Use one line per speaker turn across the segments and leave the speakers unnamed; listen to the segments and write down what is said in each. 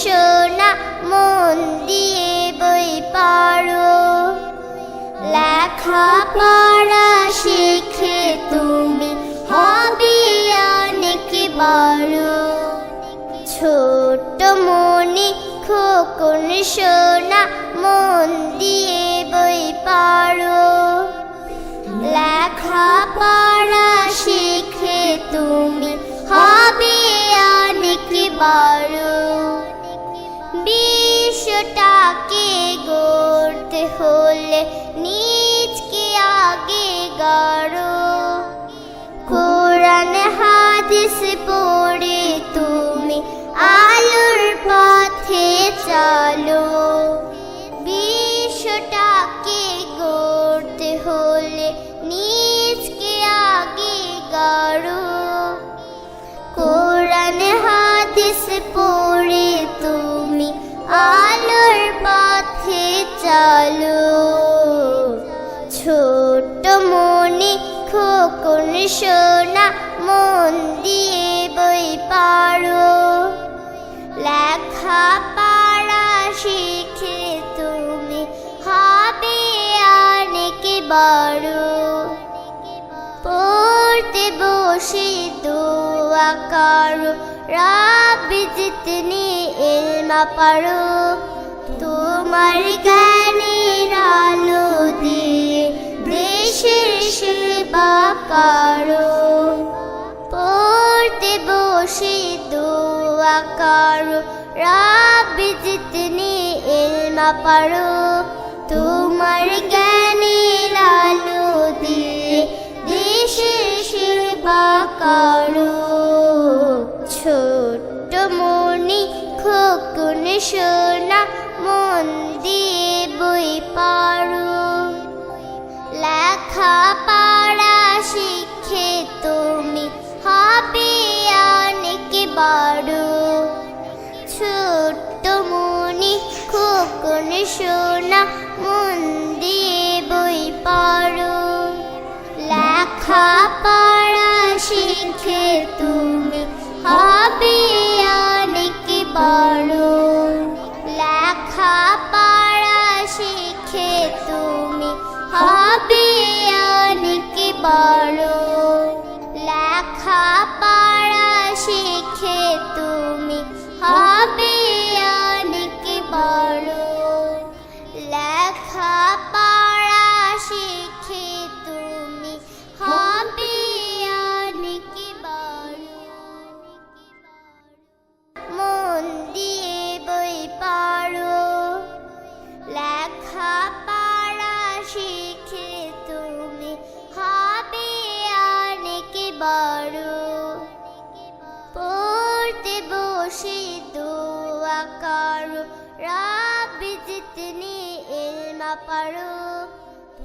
শোনা মন দিয়ে বই পড়ো লেখা পড়া শিখে তুমি হবে অনেক বড় ছোট মনে খোকন শোনা মন দিয়ে বই পড়ো লেখা পড়া শিখে তুমি হবে অনেক বড় বিশ্বটাকে গড়তে হলে নিজকে আগে গড়ো কোরআন হাদিস পড়ে তুমি আলোর পথে চলো বিশ্বটাকে গড়তে হলে নিজকে আগে গড়ো কোরআন হাদিস পড়ে তুমি আলোর পথে চলো ছোট মনে খোকন শোনা মন দিয়ে বই পড়ো লেখা পড়া শিখে তুমি হবে অনেক বড় পড়তে বসে দোয়া করো রব্বি জিতনি ইলমা পড়ো তোমার জ্ঞানের আলো দিয়ে দেশের সেবা করো পড়তে বসে দোয়া করো রব্বি জিতনি ইলমা পড়ো তোমার জ্ঞানের আলো দিয়ে দেশের সেবা করো ছোট মনি খোকন শোনা মন দিয়ে বই পড়ো লেখা পড়া শিখে তুমি হবে অনেক বড় ছোট মনি খোকন শোনা মন দিয়ে বই পড়ো লেখা পড়া শিখে তুমি হবে অনেক বড় লেখা পড়া শিখে তুমি হবে অনেক বড় লেখা পড়া শিখে তুমি হবে অনেক বড় লেখা পড়া শিখে তুমি হবে অনেক বড় মন দিয়ে বই পড়ো লেখা পড়া শিখে তুমি হবে অনেক বড় পড়তে বসে দোয়া করো রব্বি জিতনি ইলমা পড়ো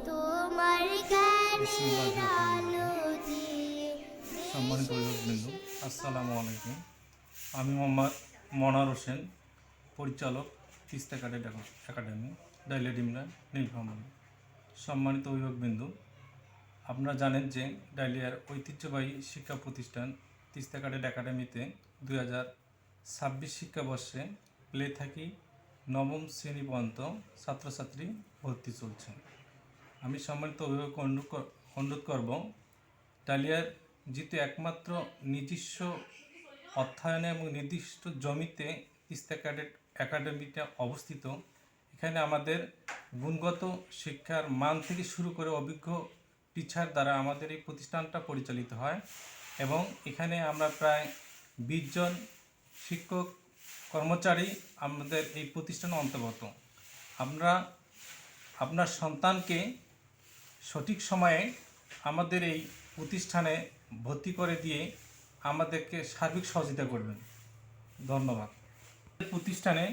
তোমার জ্ঞানের আলো দিয়ে
সম্মানিত অভিভাবকবৃন্দ, আসসালামু আলাইকুম। আমি মোহাম্মদ মনার হোসেন, পরিচালক তিস্তা ক্যাডেট একাডেমি, ডাইলিয়া ডিমরা, নীলফামারী। সম্মানিত অভিভাবকবৃন্দ, আপনারা জানেন যে ডাইলিয়ার ঐতিহ্যবাহী শিক্ষা প্রতিষ্ঠান তিস্তা ক্যাডেট একাডেমিতে 2026 শিক্ষাবর্ষে প্লে থাকি নবম শ্রেণী পর্যন্ত ছাত্রছাত্রী ভর্তি চলছে। আমি সম্মানিত অভিভাবক অনুরোধ করব, ডালিয়ার যেহেতু একমাত্র নিজস্ব অর্থায়নে এবং নির্দিষ্ট জমিতে তিস্তা ক্যাডেট একাডেমিটা অবস্থিত, এখানে আমাদের গুণগত শিক্ষার মান থেকে শুরু করে অভিজ্ঞ টিচার দ্বারা আমাদের এই প্রতিষ্ঠানটা পরিচালিত হয় এবং এখানে আমরা প্রায় 20 জন শিক্ষক কর্মচারী আমাদের এই প্রতিষ্ঠানের অন্তর্গত। আমরা আপনার সন্তানকে সঠিক সময়ে আমাদের এই প্রতিষ্ঠানে ভর্তি করে দিয়ে আমাদেরকে সার্বিক সহযোগিতা করবেন। ধন্যবাদ। প্রতিষ্ঠানে